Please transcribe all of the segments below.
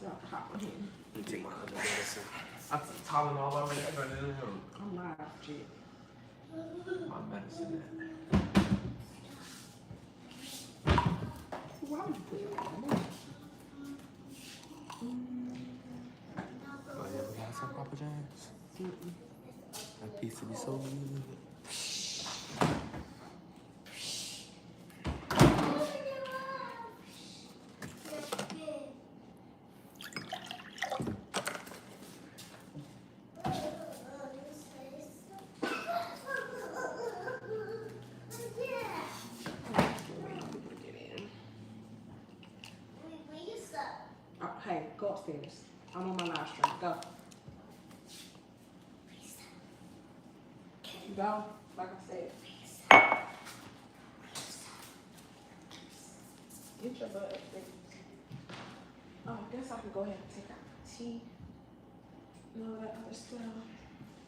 out the hot one here. Let me take my other medicine. I took Tylenol already. I got it in here. I'm live, Jit. My medicine. Why would you put it on me? Oh yeah, we got some Papa John's. That pizza be so good. Hey, go upstairs. I'm on my live stream. Go. Go, like I said. Get your butt upstairs. Oh, I guess I can go ahead and take out the tea and all that other stuff.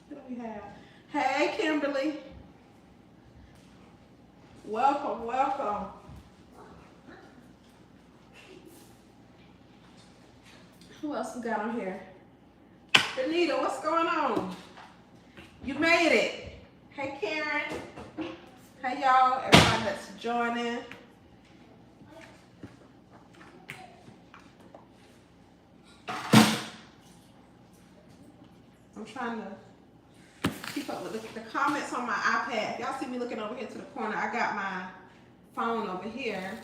What do we have? Hey, Kimberly. Welcome, welcome. Who else we got on here? Benita, what's going on? You made it. Hey, Karen. Hey, y'all. Everybody that's joining. I'm trying to keep up with the comments on my iPad. If y'all see me looking over here to the corner, I got my phone over here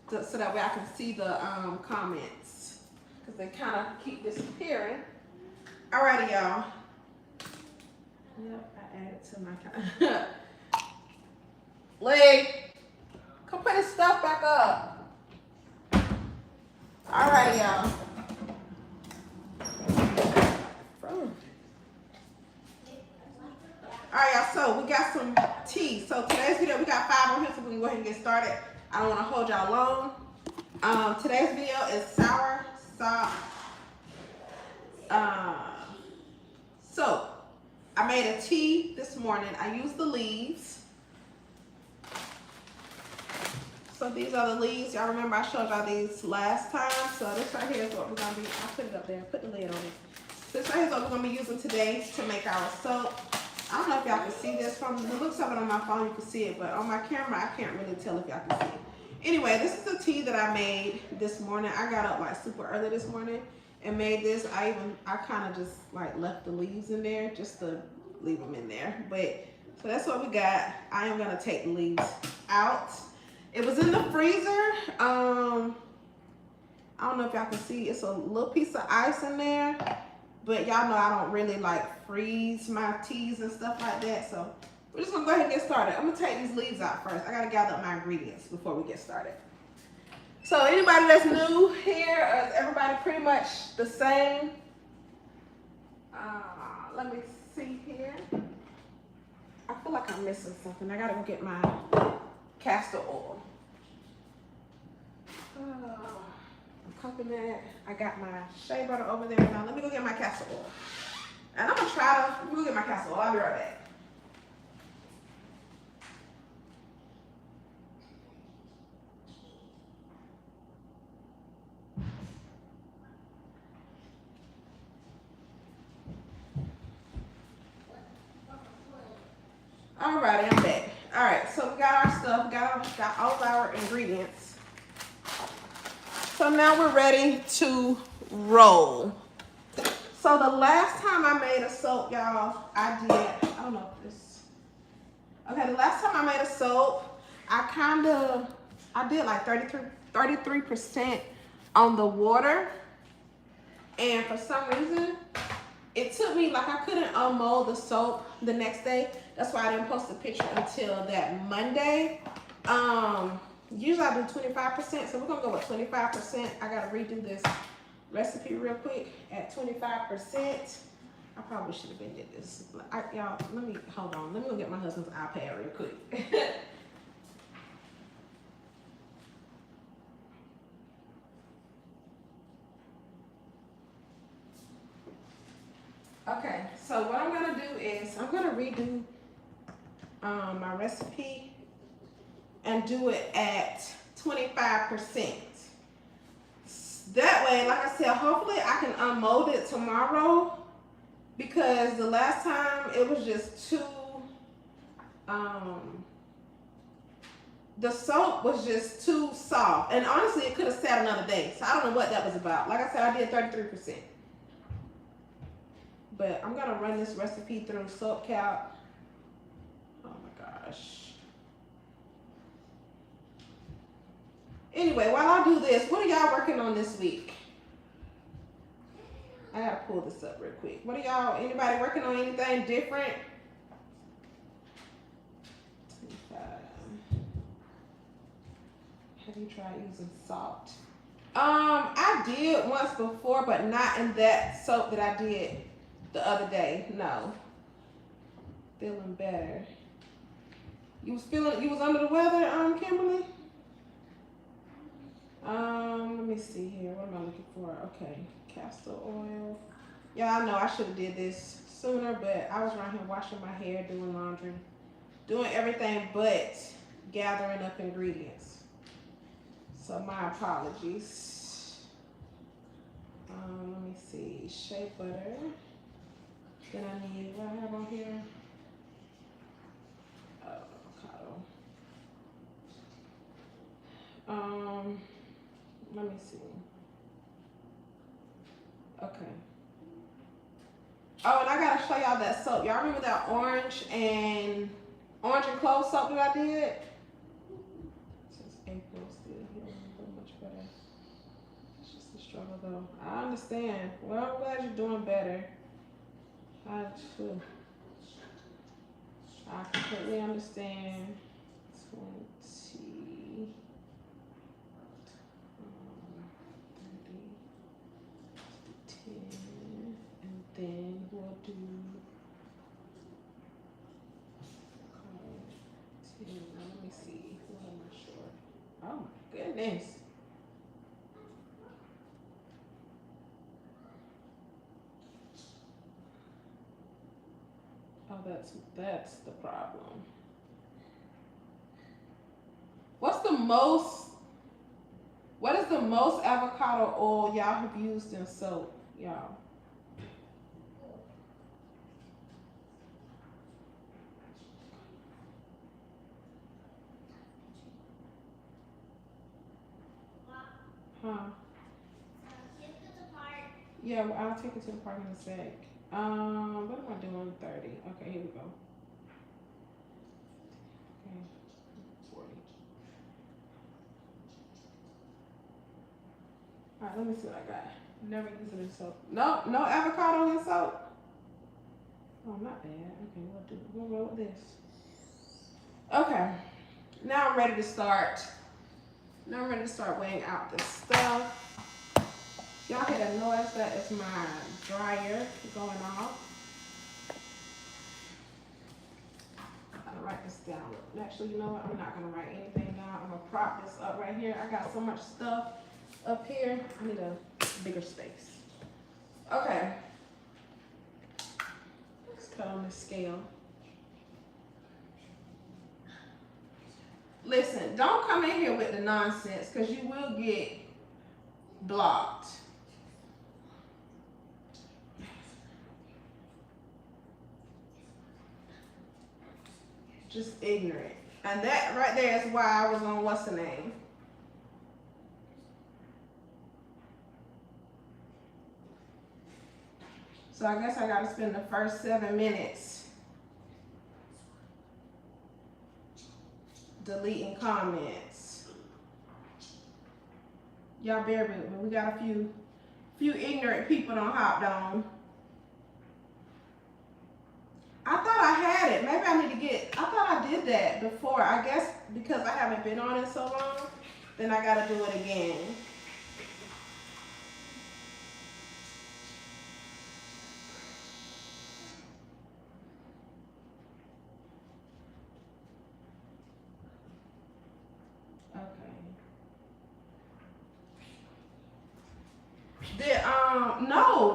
so that way I can see the comments because they kind of keep disappearing. Alrighty, y'all. Yep, I added to my Lee, come put his stuff back up. Alrighty, y'all. Alright, y'all, so we got some tea. So today's video, we got 5 on here, so we can go ahead and get started. I don't want to hold y'all long. Today's video is sour salt. So I made a tea this morning. I used the leaves. So these are the leaves. Y'all remember I showed y'all these last time. So this right here is what we're gonna be. I'll put it up there. Put the lid on it. This right here is what we're gonna be using today to make our soap. I don't know if y'all can see this from the looks of it on my phone. You can see it, but on my camera I can't really tell if y'all can see it. Anyway, this is the tea that I made this morning. I got up like super early this morning and made this. I kind of just like left the leaves in there just to leave them in there. But so that's what we got. I am gonna take the leaves out. It was in the freezer. I don't know if y'all can see. It's a little piece of ice in there. But y'all know I don't really like freeze my teas and stuff like that. So we're just gonna go ahead and get started. I'm gonna take these leaves out first. I gotta gather up my ingredients before we get started. So anybody that's new here, is everybody pretty much the same? Let me see here. I feel like I'm missing something. I gotta go get my castor oil. Coconut. I got my shea butter over there. Now let me go get my castor oil. And I'm gonna let me go get my castor oil. I'll be right back. Alrighty, I'm back. Alright, so we got our stuff, got all of our ingredients. So now we're ready to roll. So the last time I made a soap, y'all, I don't know if this, okay, the last time I made a soap, I did like 33% on the water. And for some reason, it took me, like I couldn't unmold the soap the next day. That's why I didn't post a picture until that Monday. Usually I do 25%, so we're gonna go with 25%. I gotta redo this recipe real quick at 25%. I probably should have been did this. Y'all, hold on. Let me go get my husband's iPad real quick. Okay, so what I'm gonna do is I'm gonna redo my recipe and do it at 25%. that way, like I said, hopefully I can unmold it tomorrow, because the last time it was just too, the soap was just too soft. And honestly, it could have sat another day. So I don't know what that was about. Like I said, I did 33%. But I'm gonna run this recipe through Soap Calc. Oh my gosh. Anyway, while I do this, what are y'all working on this week? I gotta pull this up real quick. What are y'all, anybody working on anything different? 25. Have you tried using salt? I did once before, but not in that soap that I did the other day. No. Feeling better. You was under the weather, Kimberly? Let me see here. What am I looking for? Okay. Castor oil. Yeah, I know I should have did this sooner, but I was around here washing my hair, doing laundry, doing everything but gathering up ingredients. So my apologies. Let me see. Shea butter. Then I need, what I have on here? Avocado. Let me see. Okay. Oh, and I gotta show y'all that soap. Y'all remember that orange and clove soap that I did? Since April, still healing much better. It's just a struggle though. I understand. Well, I'm glad you're doing better. I completely understand. 20, 30, 10, and then we'll do 10. Let me see. What am I short? Oh my goodness. Oh, that's the problem. What is the most avocado oil y'all have used in soap, y'all? Huh? Yeah, well, I'll take it to the park in a sec. What am I doing? 30. Okay, here we go. Okay, 40. All right, let me see what I got. Never used it in soap. No avocado in soap. Oh, not bad. Okay, we'll go with this. Okay, now I'm ready to start. Now I'm ready to start weighing out this stuff. Y'all hear that noise? That is my dryer going off. I'm gonna write this down. Actually, you know what? I'm not gonna write anything down. I'm gonna prop this up right here. I got so much stuff up here. I need a bigger space. Okay. Let's cut on the scale. Listen, don't come in here with the nonsense, because you will get blocked. Just ignorant. And that right there is why I was on what's the name. So I guess I gotta spend the first 7 minutes deleting comments. Y'all bear with me. We got a few ignorant people done hopped on. I thought I had it. Maybe I need to get, I thought I did that before. I guess because I haven't been on it so long, then I gotta do it again.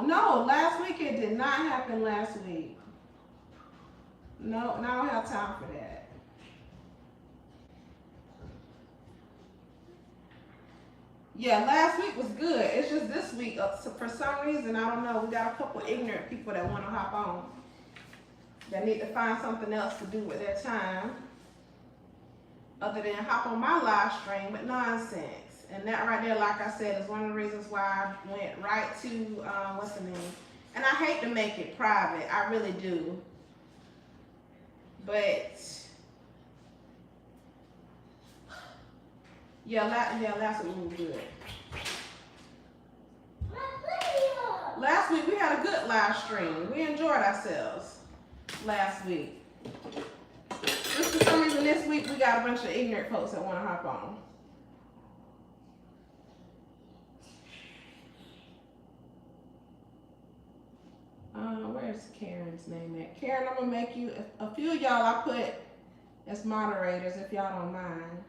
No, last week it did not happen last week. No, I don't have time for that. Yeah, last week was good. It's just this week, so for some reason, I don't know. We got a couple ignorant people that want to hop on. That need to find something else to do with their time, other than hop on my live stream with nonsense. And that right there, like I said, is one of the reasons why I went right to what's the name. And I hate to make it private. I really do. But yeah, last week was good. Last week we had a good live stream. We enjoyed ourselves last week. Just for some reason this week we got a bunch of ignorant folks that want to hop on. Where's Karen's name at? Karen, I'm gonna make you a few of y'all I put as moderators if y'all don't mind.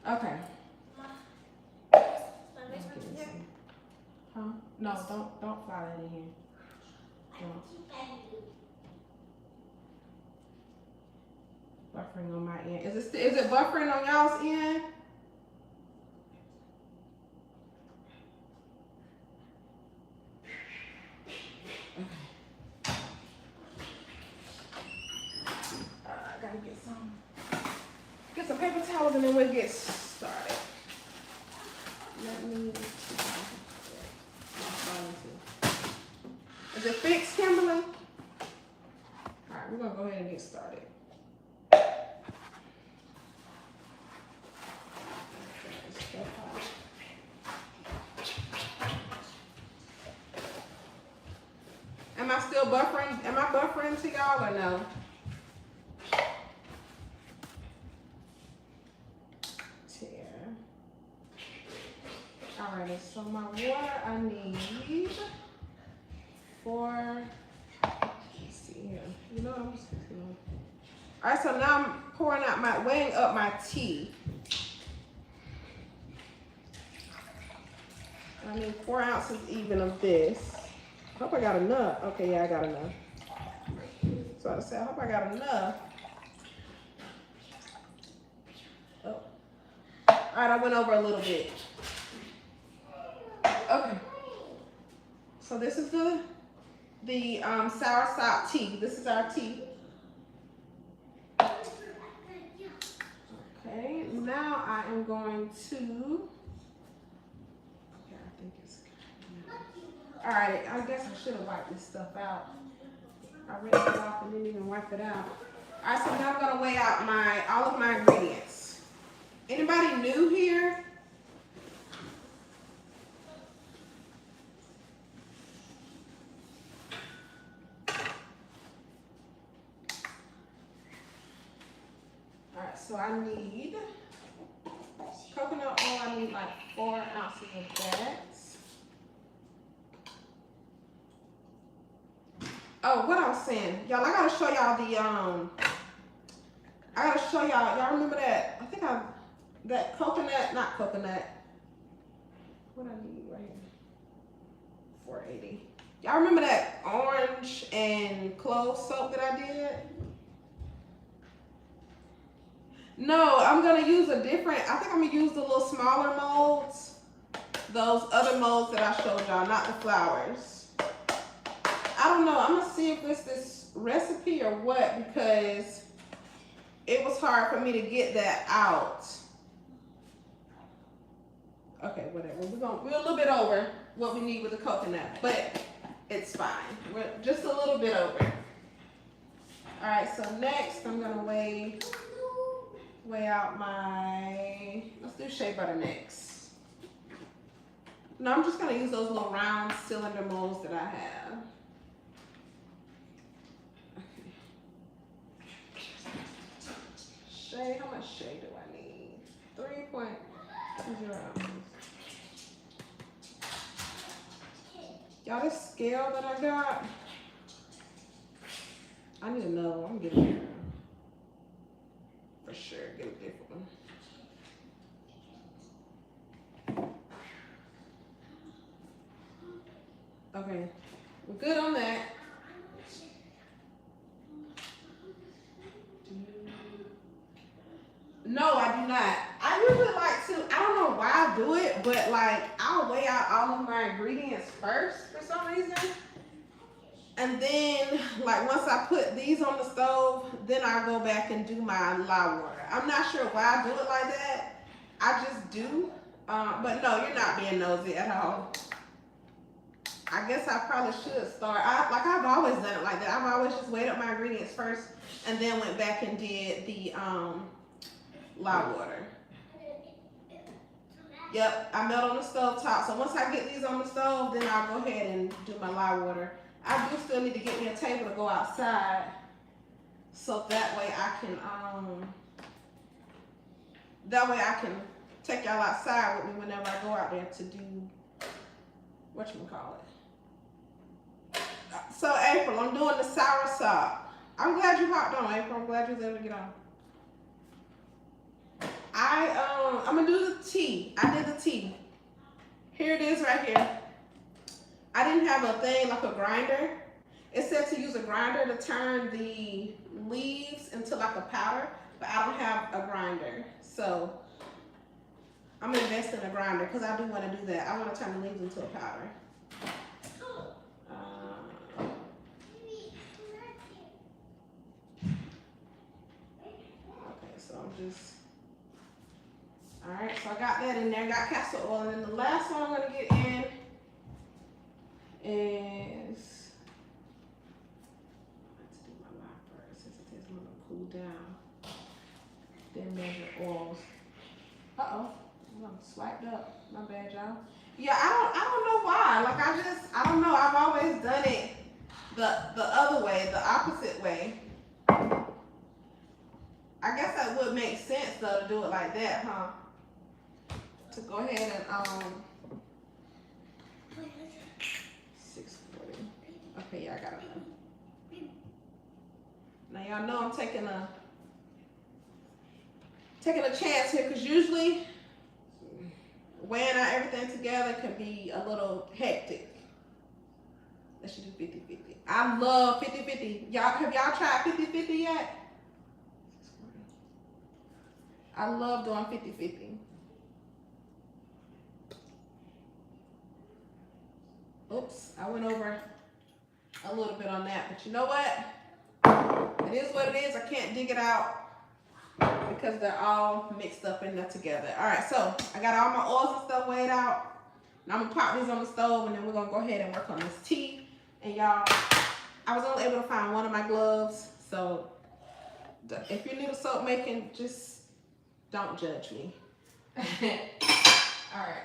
Okay. Huh? No, don't fly that in here. No. Buffering on my end. Is it buffering on y'all's end? Okay. I gotta get some paper towels and then we'll get started. Let me. Is it fixed, Kimberly? All right, we're gonna go ahead and get started. Am I still buffering? Am I buffering to y'all or no? Alrighty, so my water I need for, let's see here. You know, I'm just gonna. Alright, so now I'm weighing up my tea. I need 4 ounces even of this. I hope I got enough. Okay, yeah, I got enough. So I said, I hope I got enough. Oh. Alright, I went over a little bit. Okay. So this is the soursop tea. This is our tea. Okay, now I am going to. Yeah, I think it's. All right, I guess I should have wiped this stuff out. I rinsed it off and didn't even wipe it out. All right, so now I'm gonna weigh out all of my ingredients. Anybody new here? So I need coconut oil. I need like 4 ounces of that. Oh, what I was saying, y'all, I gotta show y'all y'all remember that? I think that coconut, not coconut. What I need right here? 480. Y'all remember that orange and clove soap that I did? No, I'm gonna use I think I'm gonna use the little smaller molds. Those other molds that I showed y'all, not the flowers. I don't know, I'm gonna see if it's this recipe or what, because it was hard for me to get that out. Okay, whatever, we're a little bit over what we need with the coconut, but it's fine. We're just a little bit over. All right, so next I'm gonna weigh out let's do shea butter next. No, I'm just gonna use those little round cylinder molds that I have. Okay. Shea, how much shea do I need? 3.20 ounces. Y'all, this scale that I got, I need another one. I'm getting it. For sure, get a different one. Okay, we're good on that. No, I do not. I usually like to, I don't know why I do it, but like I'll weigh out all of my ingredients first for some reason. And then like once I put these on the stove, then I go back and do my lye water. I'm not sure why I do it like that. I just do. But no, you're not being nosy at all. I guess I probably should start. I've always done it like that. I've always just weighed up my ingredients first and then went back and did the lye water. Yep, I melt on the stove top. So once I get these on the stove, then I'll go ahead and do my lye water. I do still need to get me a table to go outside, so that way I can take y'all outside with me whenever I go out there to do whatchamacallit. So April, I'm doing the sour sop. I'm glad you hopped on, April. I'm glad you was able to get on. I'm gonna do the tea. I did the tea. Here it is right here. I didn't have a thing like a grinder. It said to use a grinder to turn the leaves into like a powder, but I don't have a grinder. So I'm gonna invest in a grinder because I do want to do that. I want to turn the leaves into a powder. Okay, so I'm just, all right, so I got that in there, got castor oil, and then the last one I'm gonna get in is, let's do my lye first since it takes a little cool down. Then measure oils. Uh-oh, I'm swiped up. My bad, y'all. Yeah, I don't know why. Like I don't know. I've always done it the other way, the opposite way. I guess that would make sense though to do it like that, huh? To go ahead and 640. Okay, yeah, I got it. Now y'all know I'm taking a chance here because usually weighing out everything together can be a little hectic. Let's do 50-50. I love 50-50. Y'all, have y'all tried 50-50 yet? I love doing 50-50. Oops, I went over a little bit on that, but you know what? It is what it is. I can't dig it out because they're all mixed up in there together. All right, so I got all my oils and stuff weighed out. Now I'm gonna pop these on the stove and then we're gonna go ahead and work on this tea. And y'all, I was only able to find one of my gloves, so if you're new to soap making, just don't judge me. All right,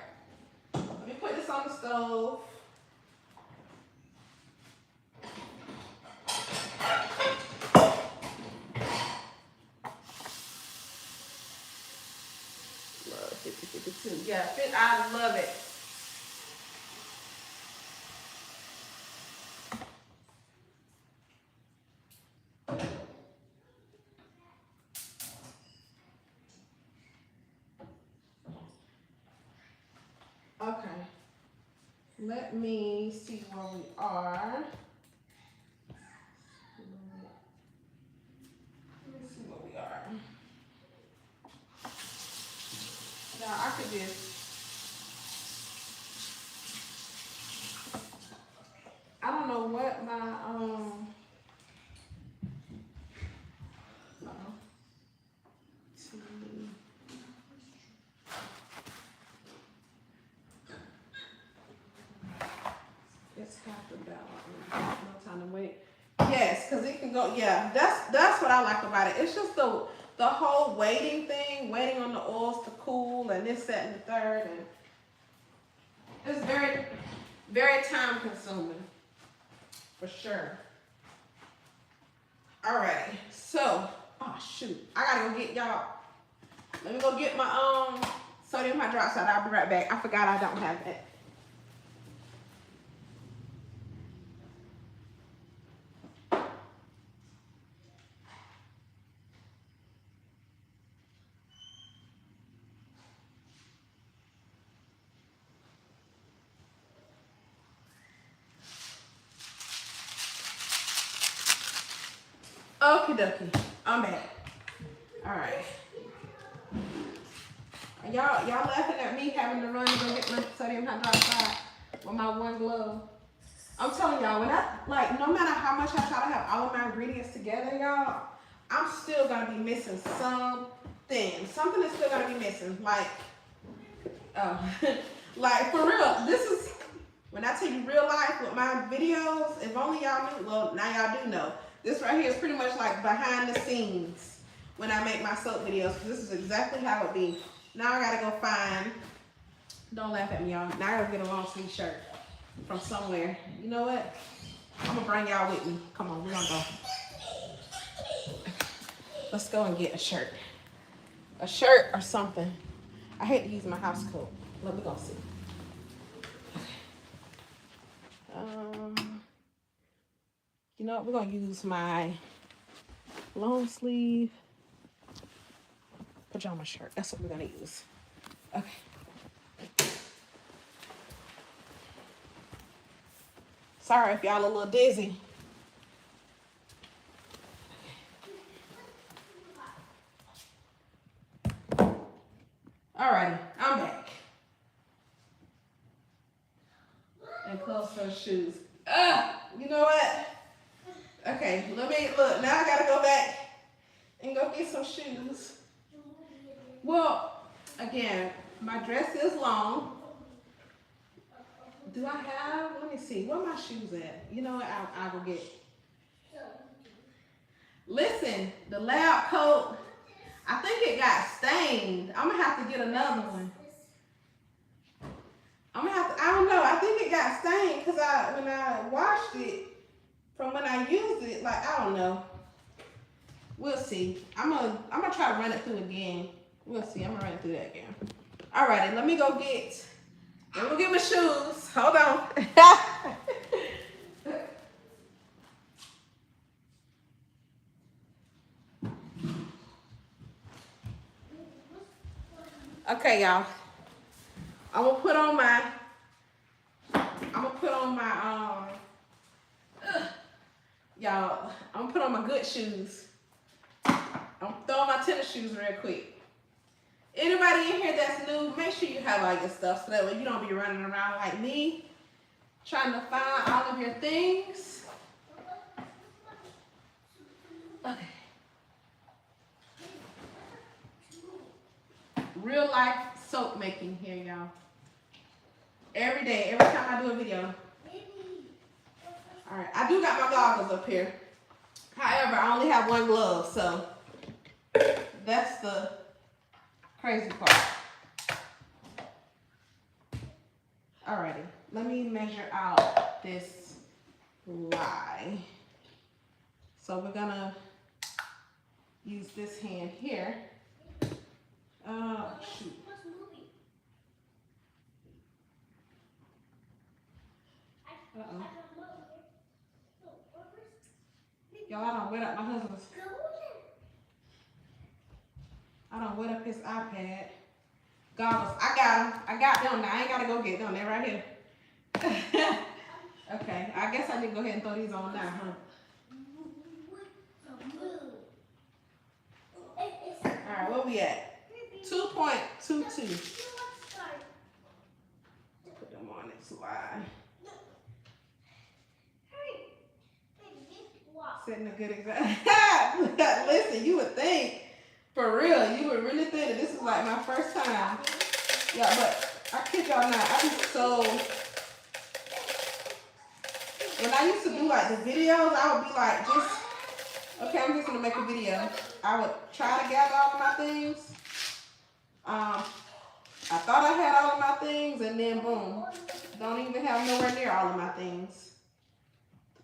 let me put this on the stove. Love 50-52. Yeah, I love it. Okay, let me see where we are. Let me see where we are. Now I could just, I don't know what my it's half the ballot. No time to wait. Yes, because it can go. Yeah, that's what I like about it. It's just the whole waiting thing, waiting on the oils to cool, and this, that, and the third, and it's very, very time consuming, for sure. Alrighty, so oh shoot, I gotta go get y'all. Let me go get my sodium hydroxide. I'll be right back. I forgot I don't have that. Okie dokie, I'm back. All right. Y'all laughing at me having to run to go get my sodium hydroxide with my one glove. I'm telling y'all, when no matter how much I try to have all of my ingredients together, y'all, I'm still gonna be missing something. Something is still gonna be missing. Like for real, this is, when I tell you real life with my videos, if only y'all knew, well, now y'all do know. This right here is pretty much like behind the scenes when I make my soap videos. This is exactly how it be. Now I gotta go find, don't laugh at me, y'all. Now I gotta get a long sleeve shirt from somewhere. You know what? I'm gonna bring y'all with me. Come on, we're gonna go. Let's go and get a shirt. A shirt or something. I hate to use my house coat. Let me go see. You know what? We're gonna use my long sleeve pajama shirt. That's what we're gonna use. Okay. Sorry if y'all a little dizzy. Alrighty, I'm back. And close those shoes. You know what? Okay, let me look. Now I gotta go back and go get some shoes. Well, again, my dress is long. Do I have? Let me see. Where are my shoes at? You know what? I will get. Listen, the lab coat, I think it got stained. I'm gonna have to get another one. I'm gonna have to, I don't know. I think it got stained because when I washed it from when I used it, like, I don't know. We'll see. I'm gonna try to run it through again. We'll see. I'm gonna run it through that again. Alrighty, let me go get my shoes. Hold on. Okay, y'all. I'm gonna put on my y'all, I'm gonna put on my good shoes. I'm throwing my tennis shoes real quick. Anybody in here that's new, make sure you have all your stuff so that way you don't be running around like me, trying to find all of your things. Okay. Real life soap making here, y'all. Every day, every time I do a video. All right, I do got my goggles up here. However, I only have one glove, so that's the crazy part. Alrighty, let me measure out this lie. So we're gonna use this hand here. Shoot. Uh-oh. Y'all, I done wet up my husband's. I done wet up his iPad. Goggles. I got them. I got them now. I ain't gotta go get them. They're right here. Okay. I guess I need to go ahead and throw these on now, huh? Alright, where we at? 2.22. Put them on this line. Setting a good example. Listen, you would think, for real, you would really think that this is like my first time. Yeah, but I kid y'all not, I be so, when I used to do like the videos, I would be like, okay, I'm just gonna make a video. I would try to gather all of my things. I thought I had all of my things, and then boom, don't even have nowhere near all of my things.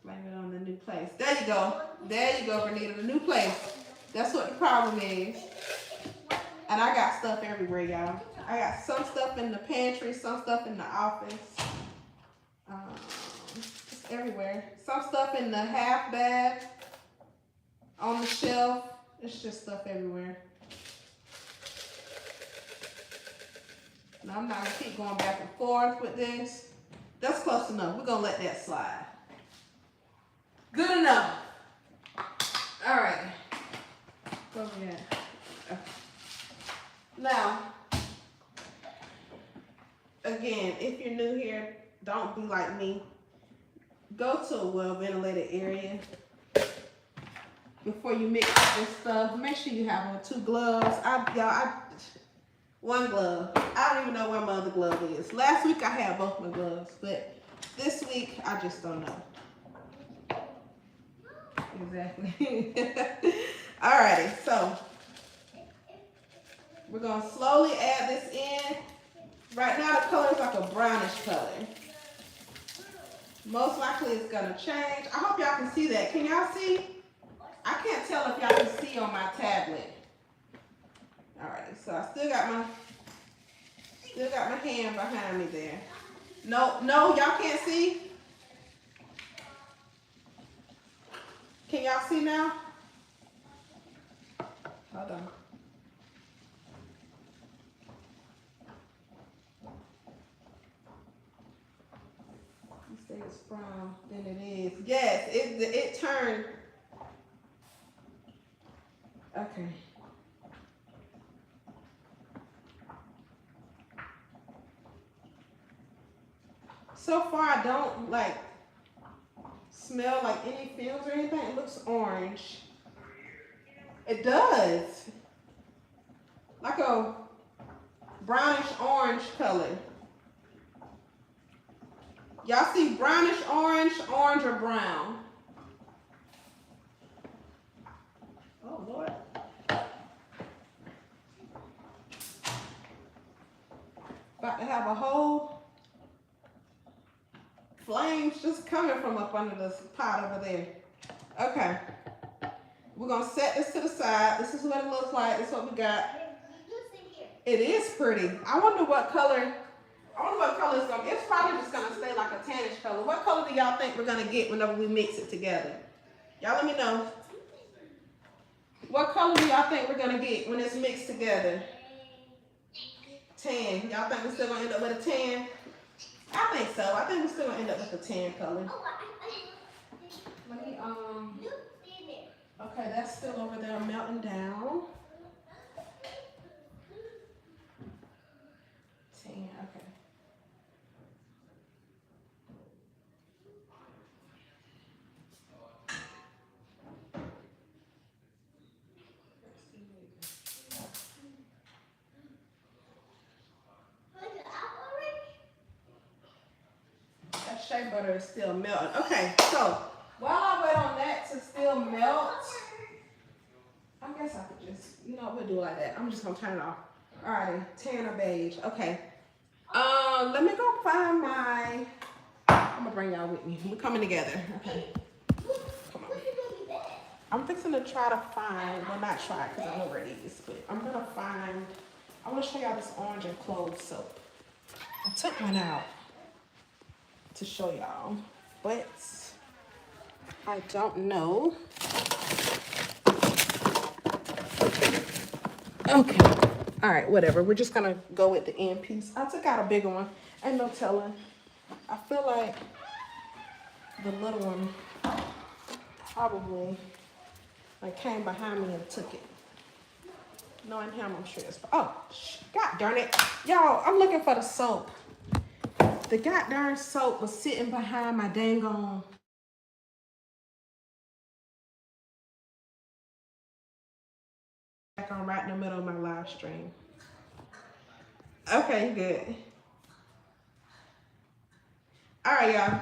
Blame it on the new place. There you go. There you go, Bernita. The new place. That's what the problem is. And I got stuff everywhere, y'all. I got some stuff in the pantry, some stuff in the office. Just everywhere. Some stuff in the half bath, on the shelf. It's just stuff everywhere. Now, I'm not going to keep going back and forth with this. That's close enough. We're going to let that slide. Good enough. All right. Where we at? Okay. Now, again, if you're new here, don't be like me. Go to a well-ventilated area before you mix up this stuff. Make sure you have on 2 gloves. One glove. I don't even know where my other glove is. Last week I had both my gloves, but this week I just don't know. Exactly. Alrighty, so we're gonna slowly add this in. Right now the color is like a brownish color. Most likely it's gonna change. I hope y'all can see that. Can y'all see? I can't tell if y'all can see on my tablet. Alright, so I still got my hand behind me there. No, y'all can't see? Can y'all see now? Hold on. You say it's brown, then it is. Yes, it turned. Okay. So far, I don't like smell like any fumes or anything. It looks orange. It does. Like a brownish orange color. Y'all see brownish orange, orange or brown? Oh, Lord. About to have a whole flames just coming from up under this pot over there. Okay. We're going to set this to the side. This is what it looks like. This is what we got. It is pretty. I wonder what color. It's going to be. It's probably just going to stay like a tannish color. What color do y'all think we're going to get whenever we mix it together? Y'all let me know. What color do y'all think we're going to get when it's mixed together? Tan. Y'all think we're still going to end up with a tan? I think so. I think we're still going to end up with a tan color. Let me, okay, that's still over there melting down. Tan, okay. That shea butter is still melting. Okay, so while I wait on that to still melt, I guess I could just, we'll do it like that. I'm just gonna turn it off. Alrighty, tan or beige. Okay. Let me go find my. I'm gonna bring y'all with me. We're coming together. Okay. Come on. I'm fixing to try to find. Well, not try because I know where it is, but I'm gonna find. I want to show y'all this orange and clove soap. I took one out to show y'all, but I don't know. Okay. All right, whatever. We're just gonna go with the end piece. I took out a bigger one. Ain't no telling. I feel like the little one probably came behind me and took it. Knowing him, I'm sure it's. Oh, God darn it. Y'all, I'm looking for the soap. The goddamn soap was sitting behind my dang on. Back on right in the middle of my live stream. Okay, good. All right, y'all.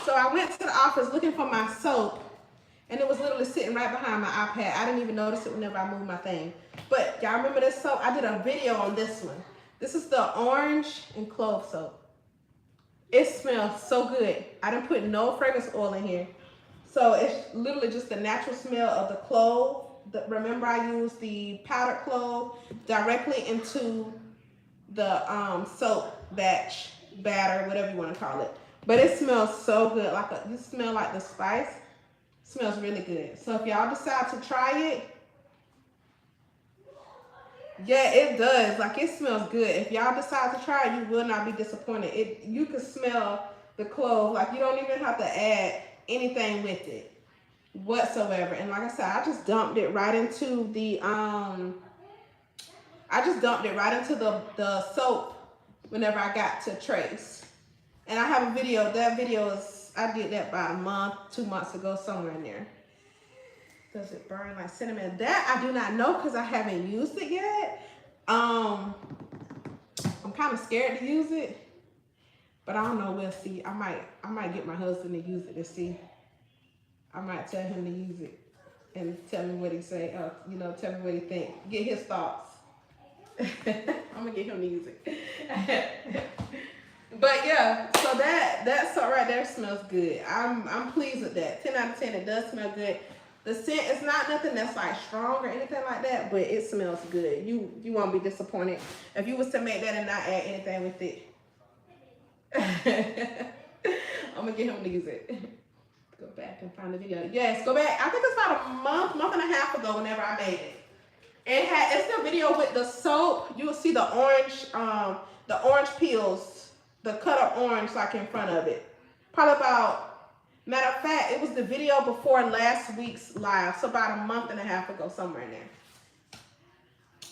So I went to the office looking for my soap, and it was literally sitting right behind my iPad. I didn't even notice it whenever I moved my thing. But y'all remember this soap? I did a video on this one. This is the orange and clove soap. It smells so good. I didn't put no fragrance oil in here. So it's literally just the natural smell of the clove. Remember, I used the powdered clove directly into the soap batch, batter, whatever you want to call it. But it smells so good. You smell like the spice. It smells really good. So if y'all decide to try it, yeah, it does. It smells good. If y'all decide to try it, you will not be disappointed. You can smell the clove. You don't even have to add anything with it whatsoever. And like I said, I just dumped it right into the I just dumped it right into the soap whenever I got to Trace. And I have a video. That video is, I did that about a month, 2 months ago, somewhere in there. Does it burn like cinnamon? That I do not know because I haven't used it yet. I'm kind of scared to use it, but I don't know. We'll see. I might get my husband to use it to see. I might tell him to use it and tell me what he say. You know, tell me what he think. Get his thoughts. I'm gonna get him to use it. But yeah, so that soap right there smells good. I'm pleased with that. 10 out of 10. It does smell good. The scent is not nothing that's like strong or anything like that, but it smells good. You won't be disappointed if you was to make that and not add anything with it. I'm gonna get him to use it. Go back and find the video. Yes, go back. I think it's about a month and a half ago whenever I made it. It's the video with the soap. You will see the orange peels, the cut up orange like in front of it. Probably about, matter of fact, it was the video before last week's live. So about a month and a half ago, somewhere in there.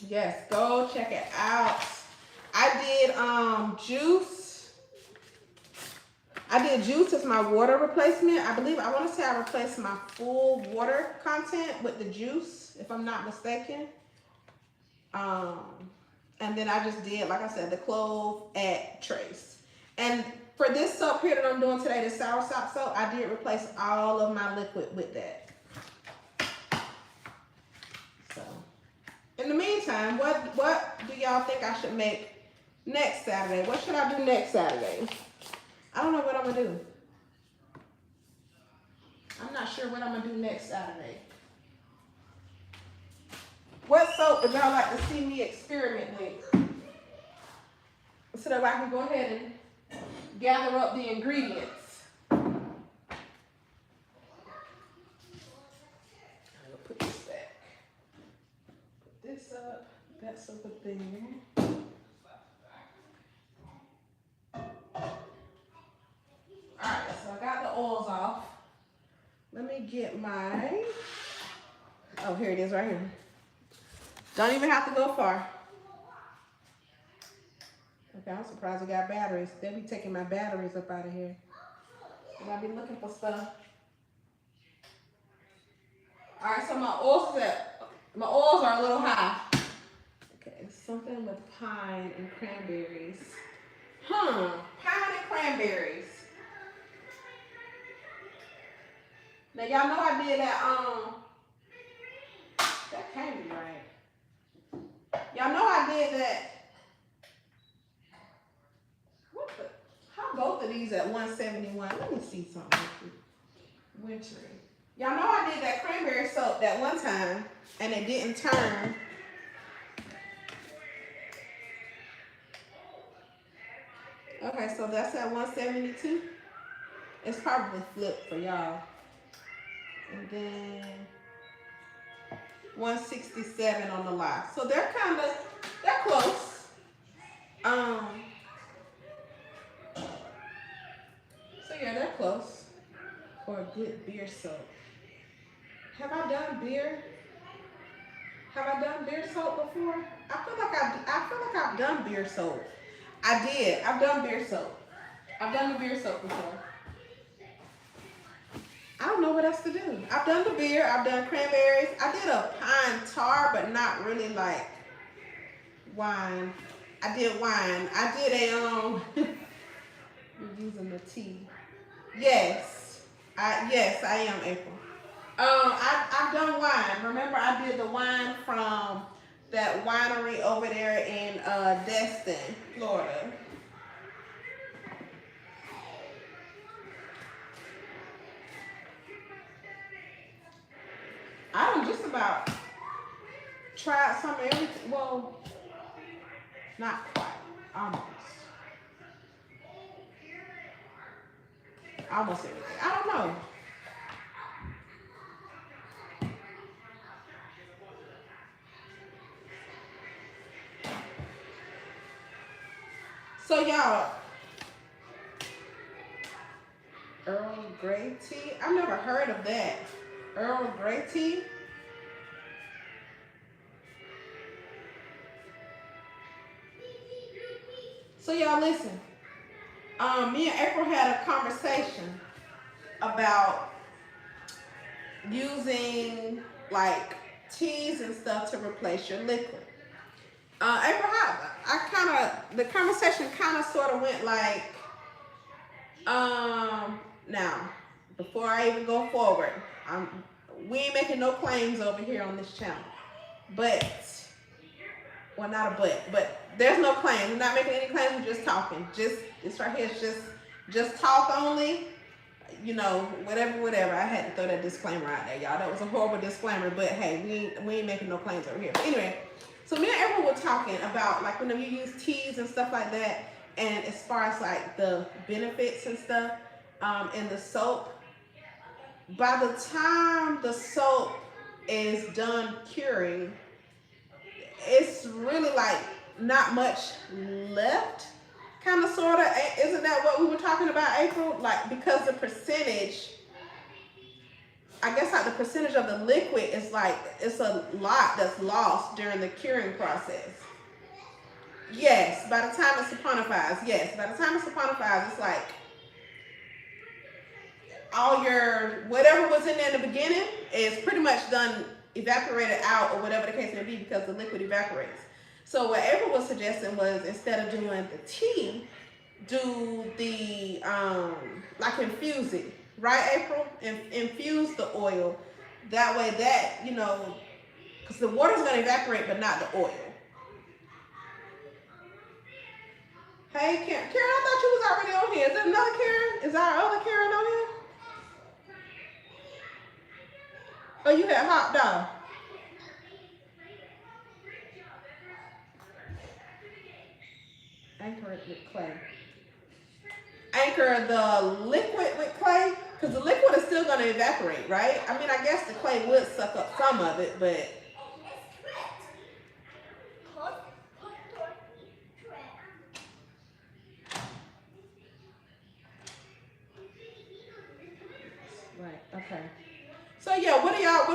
Yes, go check it out. I did Juice. I did Juice as my water replacement. I want to say I replaced my full water content with the Juice, if I'm not mistaken. And then I just did, like I said, the clove at Trace. And for this soap here that I'm doing today, the soursop soap, I did replace all of my liquid with that. So, in the meantime, what do y'all think I should make next Saturday? What should I do next Saturday? I don't know what I'm gonna do. I'm not sure what I'm gonna do next Saturday. What soap would y'all like to see me experiment with? So that I can go ahead and gather up the ingredients. I'm gonna put this back. Put this up. That's up there. Alright, so I got the oils off. Let me get my, oh, here it is right here. Don't even have to go far. Okay, I'm surprised I got batteries. They'll be taking my batteries up out of here. And I'll be looking for stuff. Alright, so my oils are a little high. Okay, something with pine and cranberries. Pine and cranberries. Now y'all know I did that, that can't be right. Y'all know I did that. How both of these at 171? Let me see something. Wintry. Y'all know I did that cranberry soap that one time and it didn't turn. Okay, so that's at 172. It's probably flipped for y'all. And then 167 on the live. So they're close. So yeah, they're close for a good beer soap. Have I done beer? Have I done beer soap before? I feel like I've done beer soap. I did. I've done beer soap. I've done the beer soap before. I don't know what else to do. I've done the beer. I've done cranberries. I did a pine tar, but not really like wine. I did wine. I did a we're using the tea. Yes, I am April. I've done wine. Remember, I did the wine from that winery over there in Destin, Florida. I done just about tried some of everything. Well, not quite. Almost. Almost everything. I don't know. So y'all, Earl Grey tea. I've never heard of that. Earl Grey tea. So y'all listen. Me and April had a conversation about using like teas and stuff to replace your liquid. April, the conversation kind of sort of went like, now, before I even go forward, we ain't making no claims over here on this channel, but, well, not a but there's no claims. We're not making any claims. We're just talking. This right here is just talk only. You know, whatever. I had to throw that disclaimer out there, y'all. That was a horrible disclaimer, but hey, we ain't making no claims over here. But anyway, so me and April were talking about like when you use teas and stuff like that, and as far as like the benefits and stuff, in the soap. By the time the soap is done curing, it's really like not much left. Kind of, sort of. Isn't that what we were talking about, April? Like, because the percentage, I guess like the percentage of the liquid is like, it's a lot that's lost during the curing process. Yes, by the time it saponifies. Yes, by the time it saponifies, it's like all your, whatever was in there in the beginning is pretty much done, evaporated out, or whatever the case may be, because the liquid evaporates. So what April was suggesting was, instead of doing the tea, do the, like infuse it. Right, April? Infuse the oil. That way that, you know, because the water's going to evaporate, but not the oil. Hey, Karen. Karen, I thought you was already on here. Is there another Karen? Is our other Karen on here? Oh, you had hopped off. Anchor it with clay. Anchor the liquid with clay, because the liquid is still going to evaporate, right? I mean, I guess the clay would suck up some of it, but right, okay. So yeah, what's y'all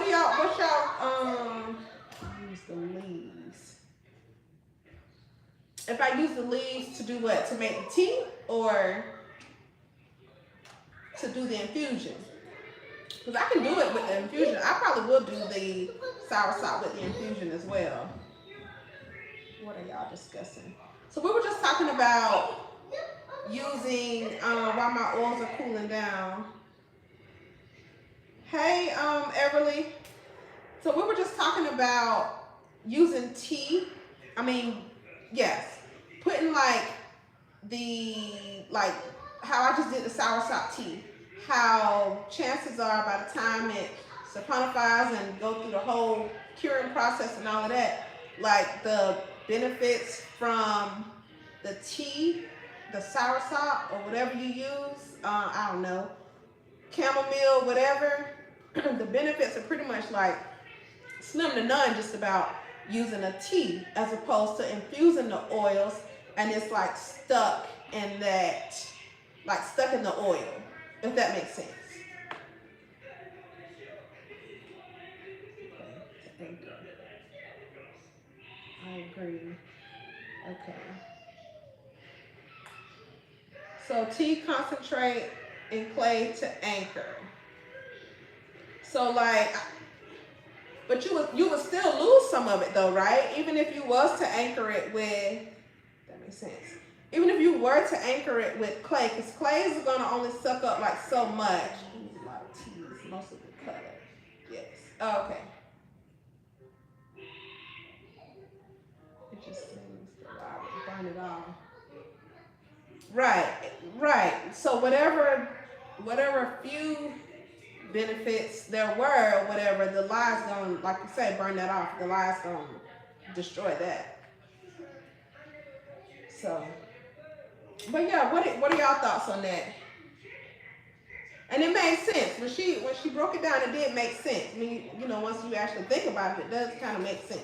use the leaves. If I use the leaves to do what? To make the tea, or to do the infusion? Because I can do it with the infusion. I probably will do the soursop with the infusion as well. What are y'all discussing? So we were just talking about using, while my oils are cooling down. Hey, Everly. So we were just talking about using tea. I mean, yes, putting like how I just did the soursop tea. How chances are by the time it saponifies and go through the whole curing process and all of that, like the benefits from the tea, the soursop, or whatever you use, I don't know, chamomile, whatever, the benefits are pretty much like slim to none just about using a tea as opposed to infusing the oils, and it's like stuck in that, like stuck in the oil, if that makes sense. Okay. I agree. Okay. So tea concentrate and clay to anchor. So like, but you would still lose some of it though, right? Even if you was to anchor it with, that makes sense. Even if you were to anchor it with clay, because clays are gonna only suck up like so much. I use a lot of teas, most of the color. Yes. Oh, okay. It just seems to burn it off. Right. So whatever few benefits there were, or whatever, the lie's gonna, like you say, burn that off. The lie's gonna destroy that. So, but yeah, what are y'all thoughts on that? And it made sense when she broke it down. It did make sense. I mean, you know, once you actually think about it, it does kind of make sense.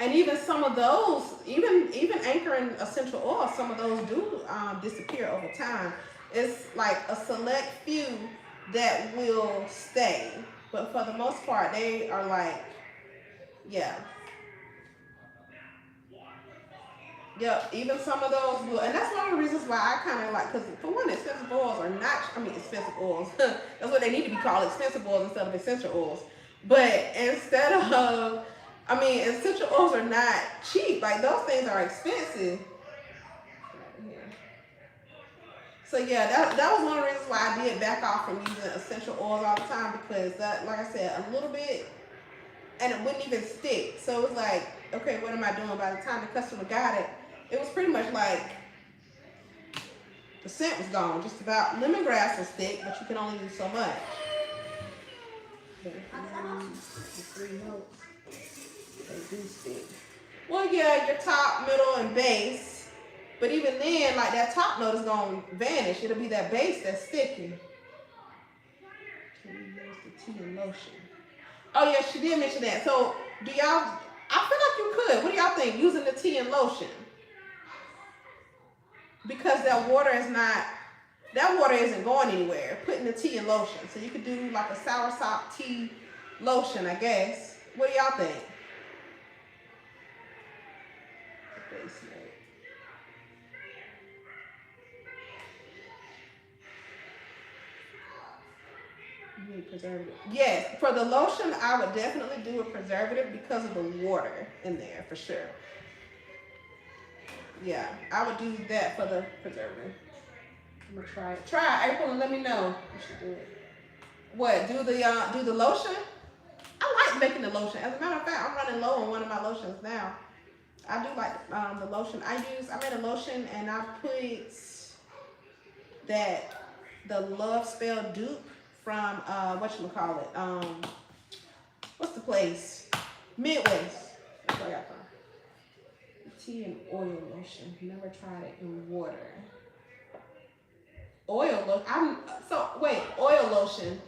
And even some of those, even anchoring essential oil, some of those do disappear over time. It's like a select few that will stay. But for the most part, they are like, yeah. Yep, even some of those will, and that's one of the reasons why I kind of like, because for one, expensive oils are not, I mean, expensive oils. That's what they need to be called, expensive oils instead of essential oils. But instead of, I mean, essential oils are not cheap. Like, those things are expensive. So yeah, that was one of the reasons why I did back off from using essential oils all the time, because that, like I said, a little bit, and it wouldn't even stick. So it was like, okay, what am I doing? By the time the customer got it, it was pretty much like the scent was gone. Just about. Lemongrass will stick, but you can only use so much. But if you use the 3 notes, they do stick. Well, yeah, your top, middle, and base. But even then, like, that top note is gonna vanish. It'll be that base that's sticking. Can we use the tea and lotion? Oh yeah, she did mention that. So do y'all? I feel like you could. What do y'all think? Using the tea and lotion, because that water isn't going anywhere. Putting the tea and lotion, so you could do like a soursop tea lotion, I guess. What do y'all think? Base note. You need preservative. Yes, for the lotion, I would definitely do a preservative because of the water in there for sure. Yeah, I would do that for the preservative. I'm gonna try it. Try it, April, and let me know. You should do it. What? Do the lotion? I like making the lotion. As a matter of fact, I'm running low on one of my lotions now. I do like the lotion. I made a lotion and I put the Love Spell dupe from whatchamacallit, what's the place? Midwest. That's where I got from. Tea and oil lotion. Never tried it in water. Oil lotion. Oil lotion.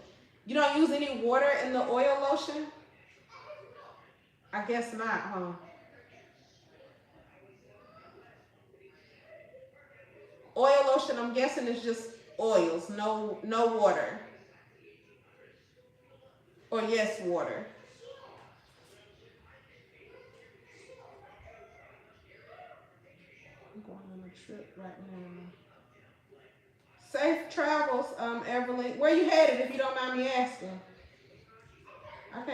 You don't use any water in the oil lotion? I guess not, huh? Oil lotion, I'm guessing, is just oils, no water. Or yes, water. I'm going on a trip right now. Safe travels, Evelyn. Where you headed, if you don't mind me asking? I'm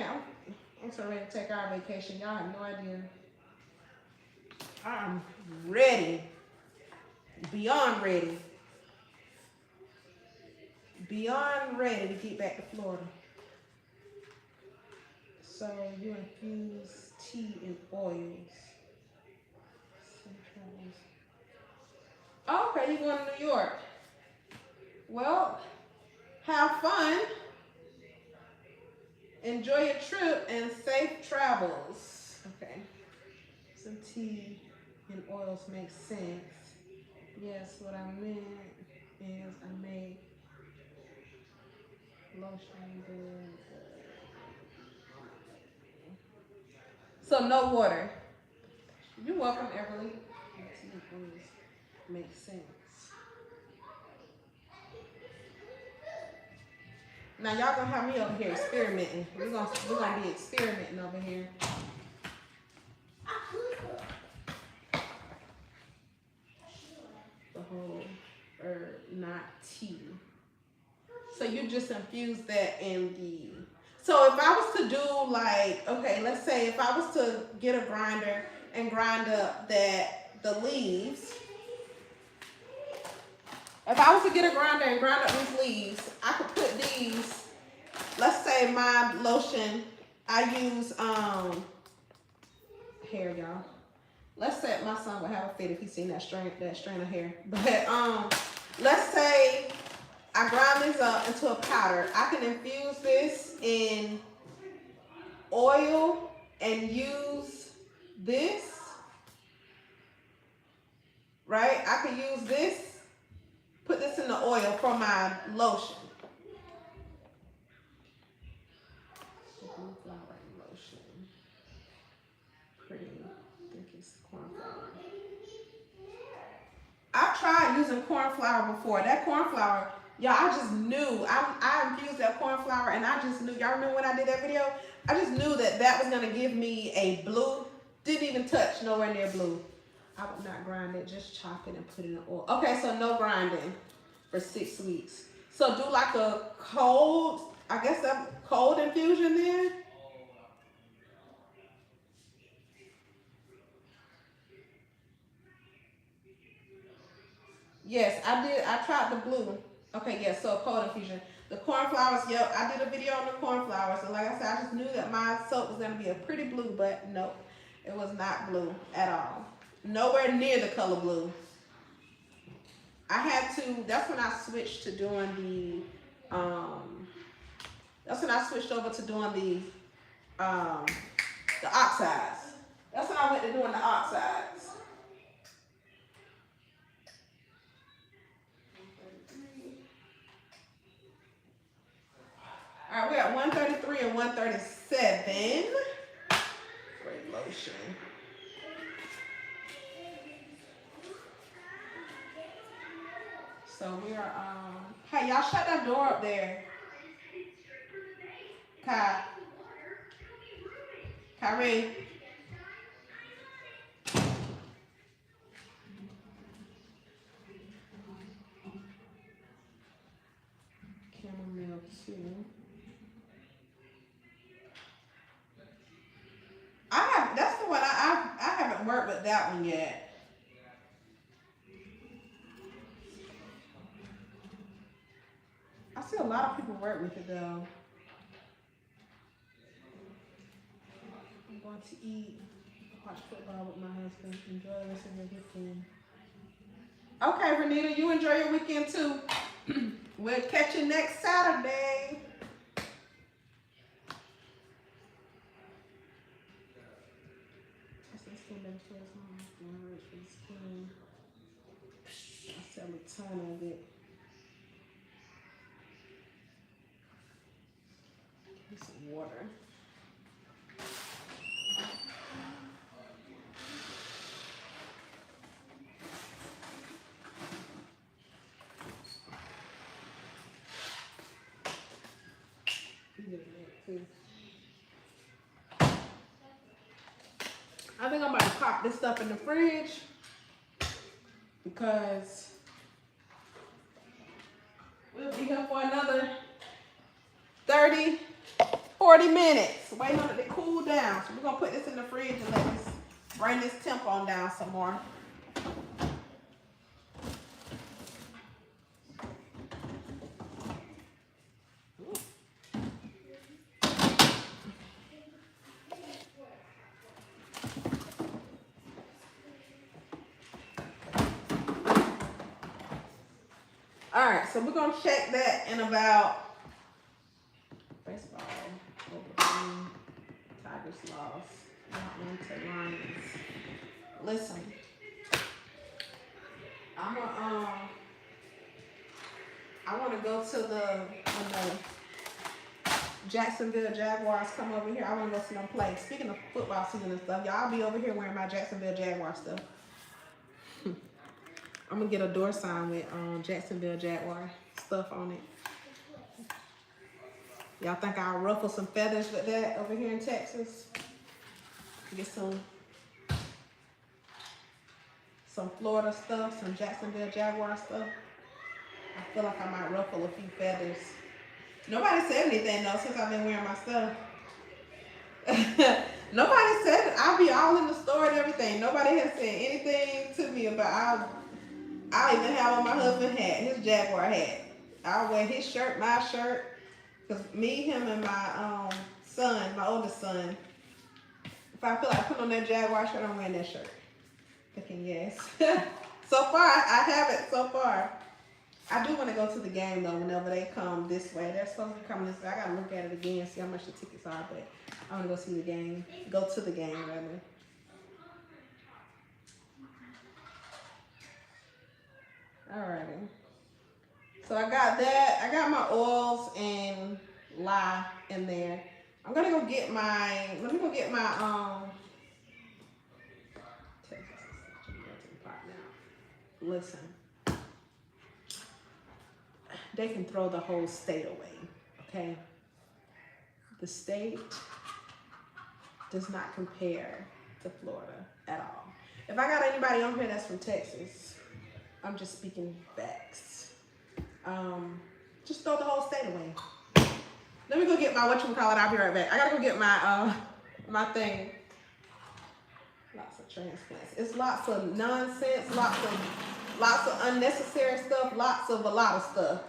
so ready to take our vacation. Y'all have no idea. I'm ready. Beyond ready. Beyond ready to get back to Florida. So you infuse tea and oils. Oh, okay, you're going to New York. Well, have fun. Enjoy your trip and safe travels. Okay. Some tea and oils make sense. Yes, what I meant is I made lotion. So no water. You're welcome, Everly. Tea and oils make sense. Now y'all gonna have me over here experimenting. We're gonna be experimenting over here. The whole herb, not tea. So you just infuse that in the. So if I was to do like, okay, let's say if I was to get a grinder and grind up the leaves. If I was to get a grinder and grind up these leaves, I could put these, let's say my lotion, I use hair, y'all. Let's say my son would have a fit if he seen that strand of hair. But let's say I grind this up into a powder. I can infuse this in oil and use this, right? I could use this. Put this in the oil for my lotion. Flour lotion. Pretty. I think it's corn flour. I've tried using corn flour before. That corn flour Y'all, I just knew. I infused that corn flour, and I just knew. Y'all remember when I did that video? I just knew that that was gonna give me a blue. Didn't even touch nowhere near blue. I would not grind it, just chop it and put it in oil. Okay, so no grinding for 6 weeks. So do like a cold, I guess a cold infusion then. Yes, I did. I tried the blue. Okay, yes, so a cold infusion. The corn flowers, yep, I did a video on the corn flowers. And like I said, I just knew that my soap was going to be a pretty blue, but nope, it was not blue at all. Nowhere near the color blue. I had to, that's when I switched to doing that's when I switched over to doing the oxides. That's when I went to doing the oxides. All right, we're at 133 and 137. Great lotion. So we are, hey, y'all shut that door up there. Kyrie. Chamomile 2. That's the one I haven't worked with that one yet. I see a lot of people work with it though. I'm going to eat, watch football with my husband, enjoy the rest of your weekend. Okay, Renita, you enjoy your weekend too. We'll catch you next Saturday. I sell a ton of it. Get some water. I think I'm about to pop this stuff in the fridge because we'll be here for another 30, 40 minutes. Waiting on it to cool down. So we're going to put this in the fridge and let this bring this temp on down some more. All right, so we're going to check that in about baseball, Tigers lost, not to Lions. Listen, I want to go to when the Jacksonville Jaguars come over here. I want to go see them play. Speaking of football season and stuff, y'all be over here wearing my Jacksonville Jaguar stuff. I'm gonna get a door sign with Jacksonville Jaguar stuff on it. Y'all think I'll ruffle some feathers with that over here in Texas? Get some Florida stuff, some Jacksonville Jaguar stuff. I feel like I might ruffle a few feathers. Nobody said anything though since I've been wearing my stuff. Nobody said it. I'll be all in the store and everything. Nobody has said anything to me about I'll even have on my husband's hat, his Jaguar hat. I'll wear his shirt, my shirt. Because me, him, and my son, my oldest son, if I feel like putting on that Jaguar shirt, I'm wearing that shirt. Thinking yes. So far, I have it so far. I do want to go to the game though whenever they come this way. They're supposed to be coming this way. I got to look at it again, see how much the tickets are, but I want to go see the game. Go to the game, rather. Alrighty. So I got that. I got my oils and lye in there. I'm gonna go get my. Let me go get my Listen. they can throw the whole state away, okay? The state does not compare to Florida at all. If I got anybody on here that's from Texas, I'm just speaking facts. Just throw the whole state away. Let me go get my whatchamacallit. I'll be right back. I gotta go get my my thing. Lots of transplants. It's lots of nonsense, lots of unnecessary stuff, lots of a lot of stuff.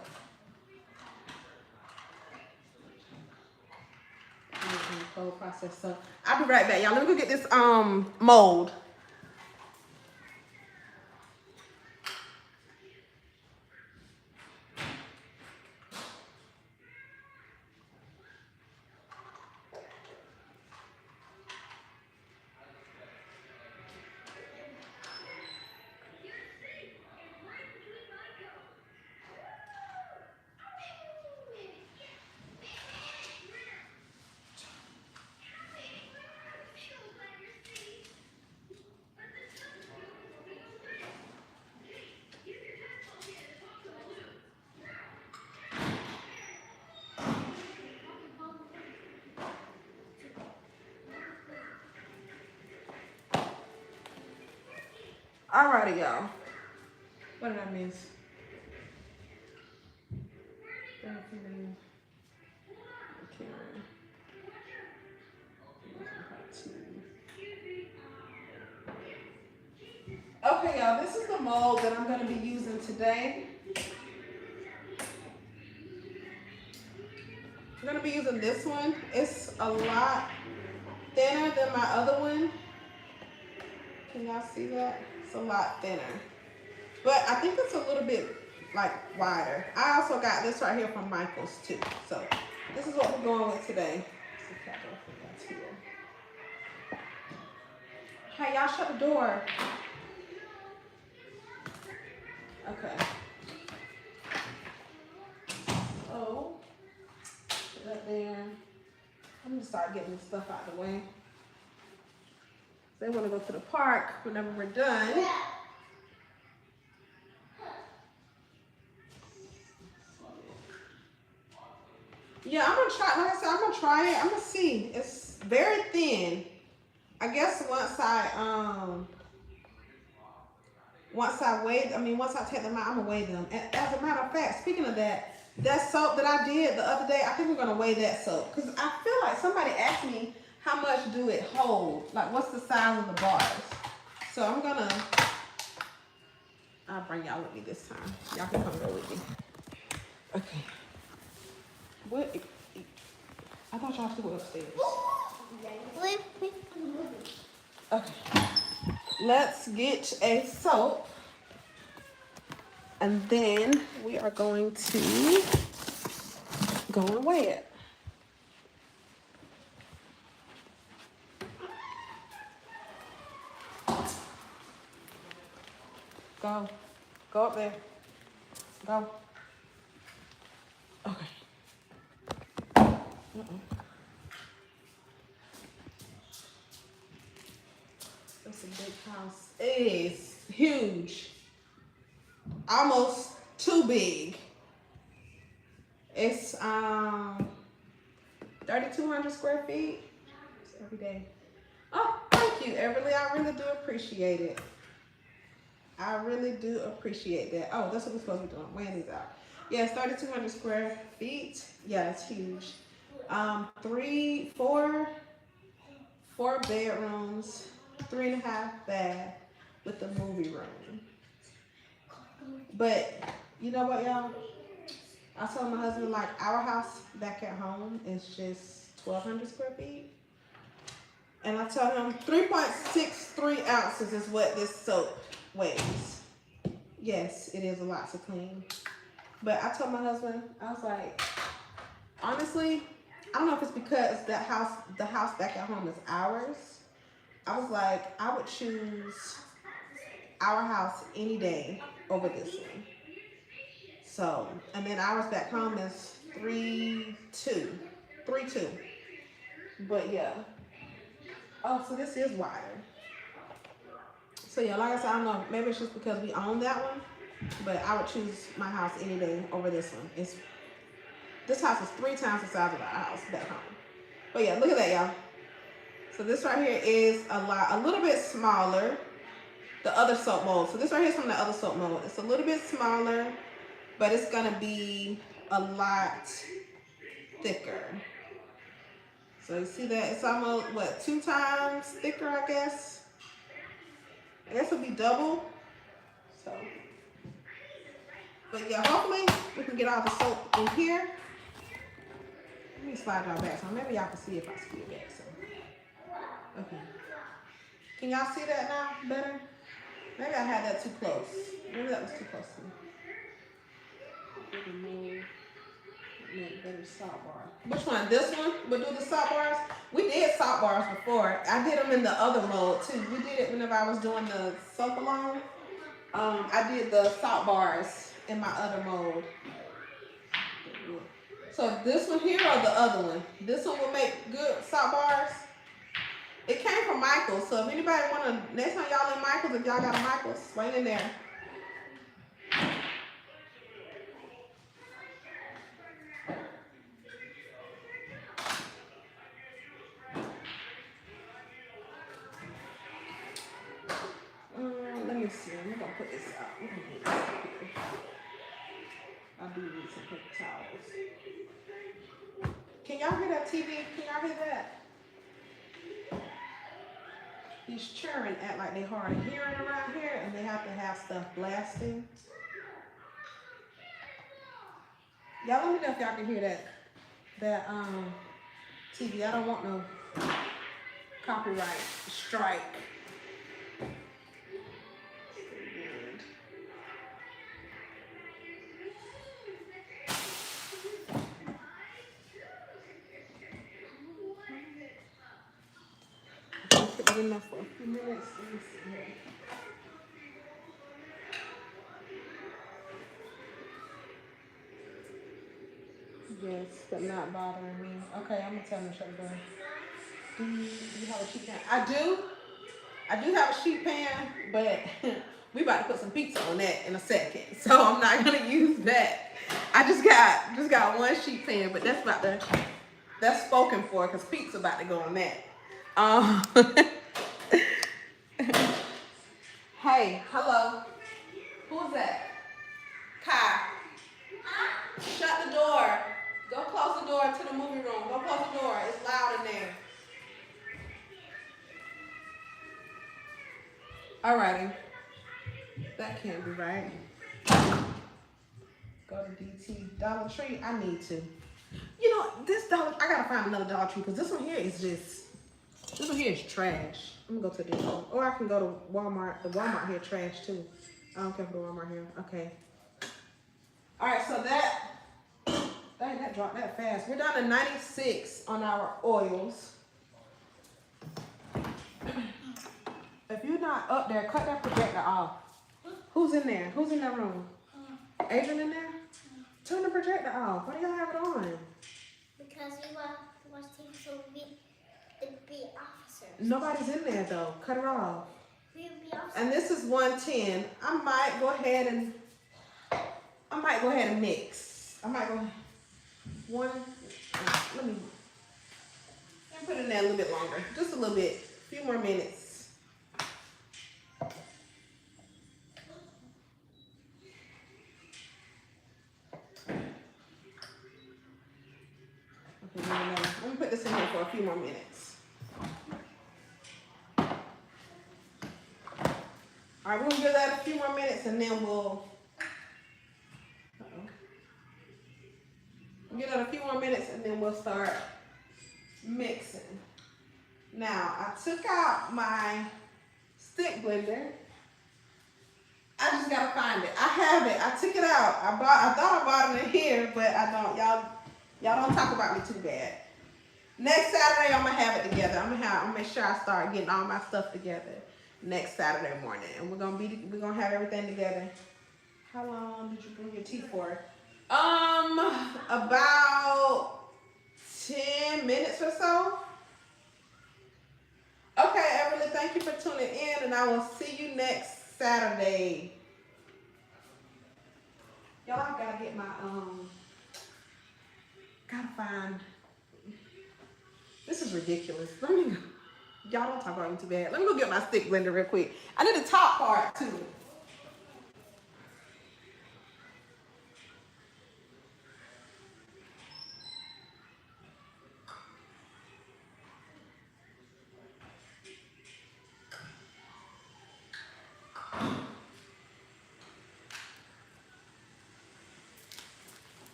Cold process. So I'll be right back, y'all. Let me go get this mold. Alrighty, y'all. What did I miss? Okay, y'all, this is the mold that I'm going to be using today. I'm going to be using this one. It's a lot thinner than my other one. Can y'all see that? It's a lot thinner. But I think it's a little bit like wider. I also got this right here from Michaels too. So this is what we're going with today. Hey, y'all shut the door. Okay. So put that there. I'm gonna start getting this stuff out of the way. They want to go to the park whenever we're done. Yeah, I'm gonna try. Like I said, I'm gonna try it. I'm gonna see. It's very thin. I guess once I take them out, I'm gonna weigh them. And as a matter of fact, speaking of that, that soap that I did the other day, I think we're gonna weigh that soap because I feel like somebody asked me how much do it hold, like what's the size of the bars. So I'll bring y'all with me this time. Y'all can come go with me. Okay. What? I thought y'all two were upstairs. Okay. Let's get a soap. And then we are going to go and weigh it. Go. Go up there. Go. Okay. It's a big house. It is huge. Almost too big. It's 3,200 square feet. It's every day. Oh, thank you, Everly. I really do appreciate it. I really do appreciate that. Oh, that's what we're supposed to be doing. Weighing these out. Yeah, it's 3,200 square feet. Yeah, it's huge. 4 bedrooms, 3.5 bath with a movie room. But you know what, y'all? I told my husband, like, our house back at home is just 1,200 square feet. And I told him 3.63 ounces is what this soap weighs. Yes, it is a lot to clean. But I told my husband, I was like, honestly, I don't know if it's because the house back at home is ours. I was like, I would choose our house any day over this one. So, and then ours back home is 3.2. But yeah. Oh, so this is wider. So yeah, like I said, I don't know, maybe it's just because we own that one. but I would choose my house any day over this one. This house is 3 times the size of our house back home. But yeah, look at that, y'all. So this right here is a little bit smaller. The other soap mold. So this right here is from the other soap mold. It's a little bit smaller, but it's gonna be a lot thicker. So you see that it's almost what, 2 times thicker, I guess. I guess it'll be double. So, but yeah, hopefully we can get all the soap in here. Let me slide y'all back so maybe y'all can see if I scoot back. So, okay. Can y'all see that now better? Maybe I had that too close. Maybe that was too close to me. Better salt bar. Which one? This one would do the salt bars? We did salt bars before. I did them in the other mold too. We did it whenever I was doing the soap alone. I did the salt bars in my other mold. So this one here or the other one? This one will make good salt bars. It came from Michael's, so if anybody wanna, next time y'all in Michael's, if y'all got a Michael's, swing in there. Let me see. We're gonna put this out. We're gonna put this out here. I do need some paper towels. Can y'all hear that TV? Can y'all hear that? These children act like they hard of hearing around here, and they have to have stuff blasting. Y'all let me know if y'all can hear that TV. I don't want no copyright strike. Put it in there for a few minutes. Let me see here. Yes, but not bothering me. Okay, I'm gonna tell them to shut it down. Do you have a sheet pan? I do have a sheet pan, but we about to put some pizza on that in a second, so I'm not gonna use that. I just got one sheet pan, but that's spoken for because pizza about to go on that. Hey, hello. Who's that? Kai. Shut the door. Go close the door to the movie room. Go close the door. It's loud in there. Alrighty. That can't be right. Go to DT Dollar Tree. I need to. You know, I gotta find another Dollar Tree because this one here is trash. I'm gonna go to this one. Or I can go to Walmart. The Walmart here trash too. I don't care for the Walmart here. Okay. Alright, so that dropped that fast. We're down to 96 on our oils. If you're not up there, cut that projector off. Who's in there? Who's in that room? Adrian in there? Turn the projector off. Why do y'all have it on? Because we want things to be officers. Nobody's in there though. Cut it off. We will be officers. And this is 110. I might go ahead and mix. I might go let me put it in there a little bit longer. Just a little bit. A few more minutes. Okay, let me put this in here for a few more minutes. All right, we're gonna give that a few more minutes and then we'll give that a few more minutes and then we'll start mixing. Now, I took out my stick blender. I just gotta find it. I have it. I took it out. I thought I bought it in here, but I don't. Y'all don't talk about me too bad. Next Saturday, I'm gonna have it together. I'm gonna make sure I start getting all my stuff together next Saturday morning, and we're gonna have everything together. How long did you bring your tea for? About 10 minutes or so. Okay, Everly, thank you for tuning in, and I will see you next Saturday. Y'all, I gotta get my, gotta find, this is ridiculous. Let me, y'all don't talk about me too bad. Let me go get my stick blender real quick. I need the top part too.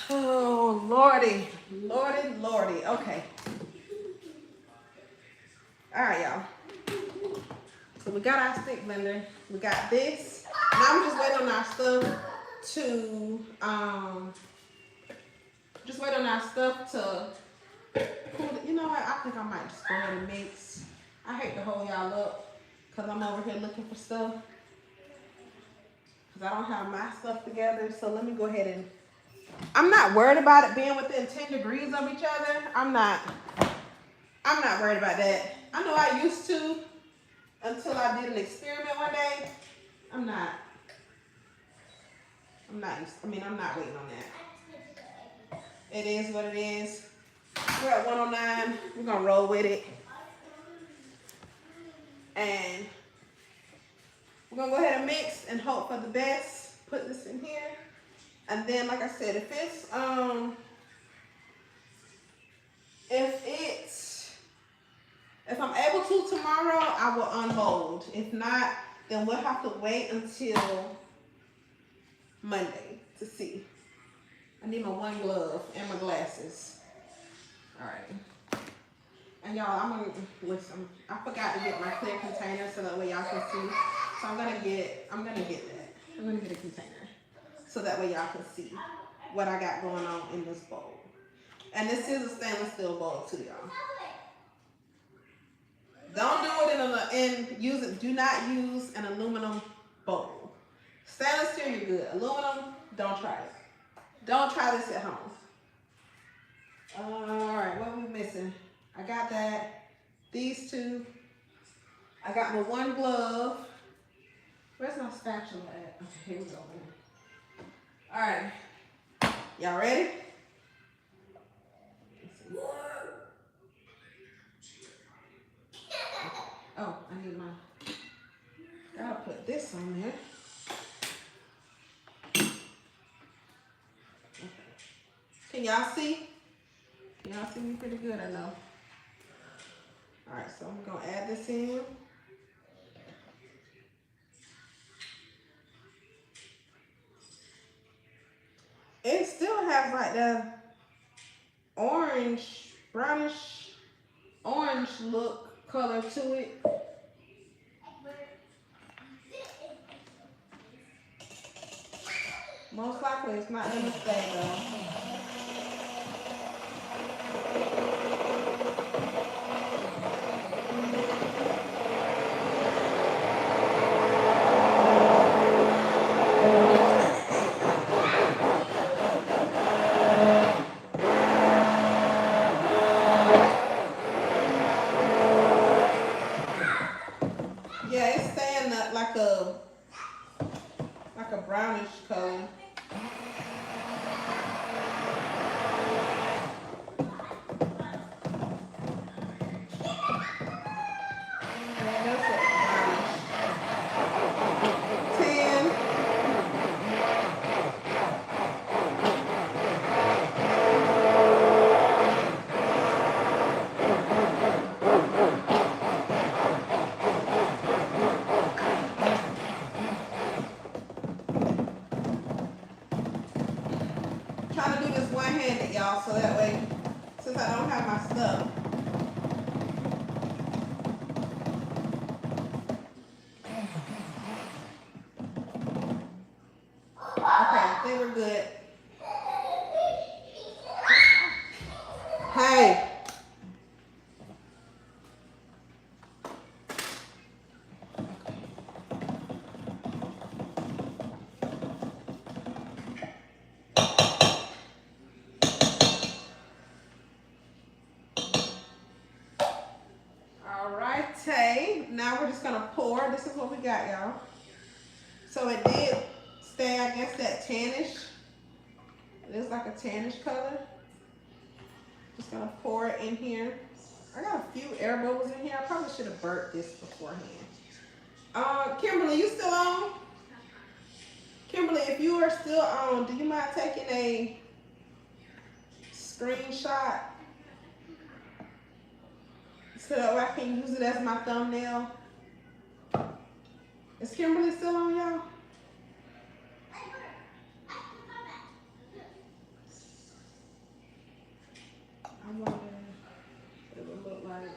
Oh, Lordy. Lordy, Lordy. Okay. All right, y'all. So we got our stick blender. We got this. Now I'm just waiting on our stuff to, just waiting on our stuff to cool it. You know what? I think I might just go ahead and mix. I hate to hold y'all up because I'm over here looking for stuff. Because I don't have my stuff together. So let me go ahead and, I'm not worried about it being within 10 degrees of each other. I'm not worried about that. I know I used to until I did an experiment one day. I'm not waiting on that. It is what it is. We're at 109. We're gonna roll with it. And we're gonna go ahead and mix and hope for the best. Put this in here. And then, like I said, if I'm able to tomorrow, I will unmold. If not, then we'll have to wait until Monday to see. I need my one glove and my glasses. All right. And y'all, I'm gonna listen. I forgot to get my clear container so that way y'all can see. So I'm gonna get that. I'm gonna get a container so that way y'all can see what I got going on in this bowl. And this is a stainless steel bowl too, y'all. Don't do it do not use an aluminum bowl. Stainless steel, you're good. Aluminum, don't try it. Don't try this at home. All right, what are we missing? I got that. These two. I got my one glove. Where's my spatula at? Okay, here we go. All right, y'all ready? Oh, I need gotta put this on there. Okay. Can y'all see? Can y'all see me pretty good, I know. All right, so I'm gonna add this in. It still has like the orange, brownish, orange look color to it. Most likely it's not gonna stay though. Yeah, it's staying like a brownish color. Yeah, that's it, brownish. 10. Trying to do this one-handed, y'all, so that way, since I don't have my stuff. Okay, I think we're good. Hey. Alrighty, now we're just gonna pour. This is what we got, y'all. So it did stay, I guess, that tannish It is like a tannish color. Just gonna pour it in here. I got a few air bubbles in here. I probably should have burnt this beforehand. Kimberly, you still on? Kimberly, if you are still on, do you mind taking a screenshot so that I can use it as my thumbnail? Is Kimberly still on, y'all? I'm wondering what it would look like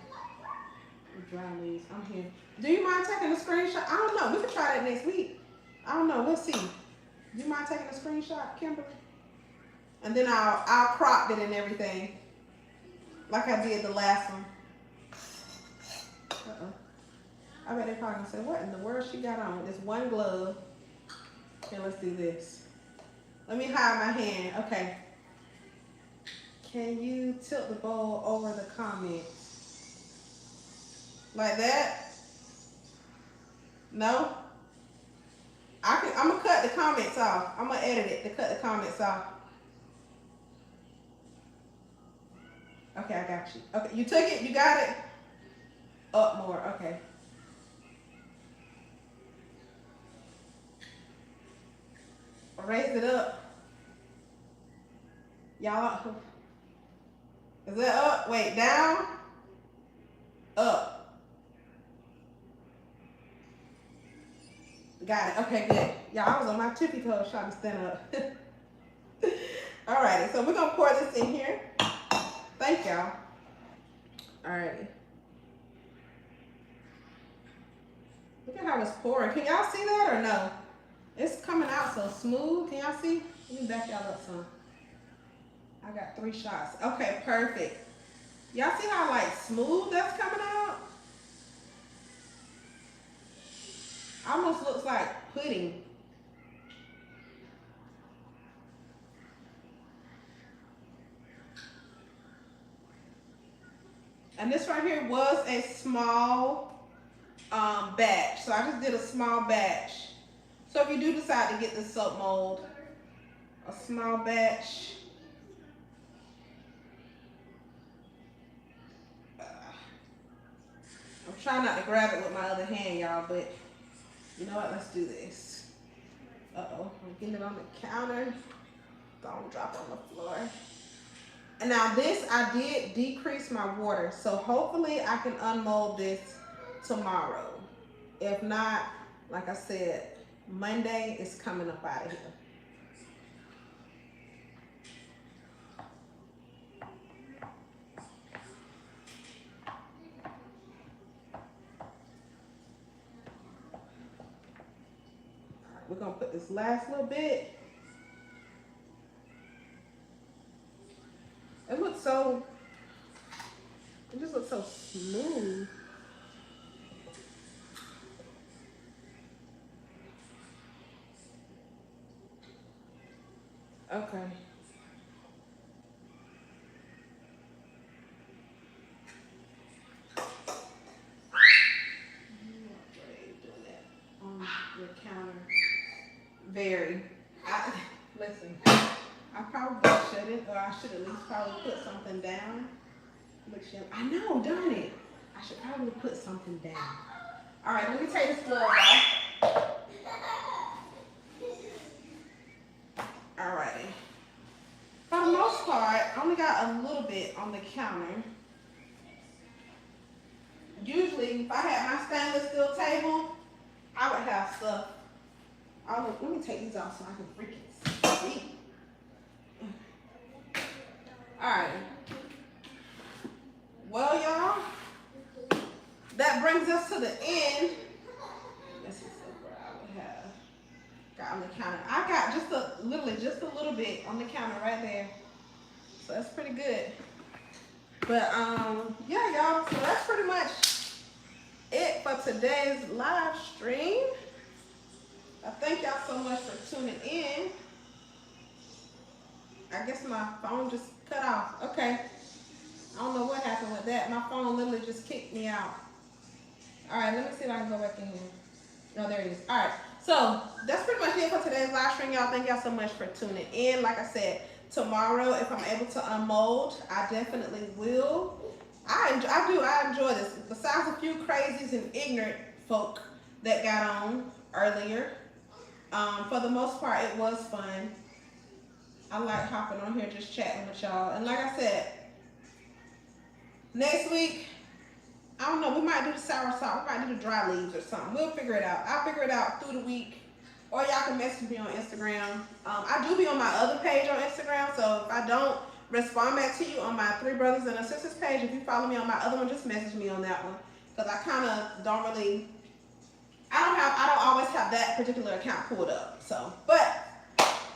with dry leaves. I'm here. Do you mind taking a screenshot? I don't know. We can try that next week. I don't know. We'll see. Do you mind taking a screenshot, Kimberly? And then I'll crop it and everything, like I did the last one. I bet they're probably gonna say, what in the world she got on? This one glove. Okay, let's do this. Let me hide my hand. Okay. Can you tilt the bowl over the comments? Like that? No? I'm gonna cut the comments off. I'm gonna edit it to cut the comments off. Okay, I got you. Okay, you took it? You got it? Up more, okay. Raise it up. Y'all, is that up? Wait, down? Up. Got it. Okay, good. Y'all, I was on my tippy toes trying to stand up. Alrighty, so we're gonna pour this in here. Thank y'all. Alrighty. Look at how it's pouring. Can y'all see that or no? It's coming out so smooth. Can y'all see? Let me back y'all up some. I got 3 shots. Okay, perfect. Y'all see how like smooth that's coming out? Almost looks like pudding. And this right here was a small batch. So I just did a small batch. So if you do decide to get the soap mold, a small batch. I'm trying not to grab it with my other hand, y'all, but you know what? Let's do this. Uh-oh, I'm getting it on the counter. Don't drop on the floor. And now this, I did decrease my water. So hopefully I can unmold this tomorrow. If not, like I said, Monday is coming up out of here. We're gonna put this last little bit. It just looks so smooth. Okay. On your counter. Very. Listen, I probably shouldn't, or I should at least probably put something down. I know, darn it. I should probably put something down. All right, let me take this glove off. All righty. For the most part, I only got a little bit on the counter. Usually, if I had my stainless steel table, I would have stuff. Let me take these off so I can freaking see. All right. Well, y'all, that brings us to the end. This is what I would have got on the counter. I got literally just a little bit on the counter right there. So that's pretty good. But yeah, y'all, so that's pretty much it for today's live stream. I thank y'all so much for tuning in. I guess my phone just cut off. Okay. I don't know what happened with that. My phone literally just kicked me out. All right, let me see if I can go back in here. No, there it is. All right, so that's pretty much it for today's live stream, y'all. Thank y'all so much for tuning in. Like I said, tomorrow if I'm able to unmold. I definitely will. I enjoy this. Besides a few crazies and ignorant folk that got on earlier, for the most part, it was fun. I like hopping on here just chatting with y'all. And like I said, next week, I don't know, we might do the sour salt. We might do the dry leaves or something. We'll figure it out. I'll figure it out through the week. Or y'all can message me on Instagram. I do be on my other page on Instagram, so if I don't respond back to you on my 3 Brothers and a Sisters page, if you follow me on my other one, just message me on that one. Because I kind of don't really, I don't always have that particular account pulled up. So, but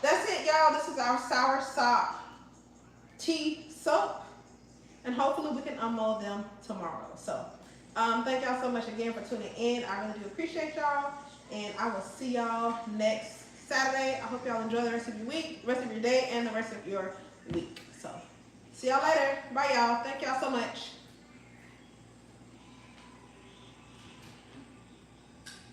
that's it, y'all. This is our sour salt tea soap. And hopefully we can unmold them tomorrow. So, thank y'all so much again for tuning in. I really do appreciate y'all. And I will see y'all next Saturday. I hope y'all enjoy the rest of your week, rest of your day, and the rest of your week. So, see y'all later. Bye, y'all. Thank y'all so much.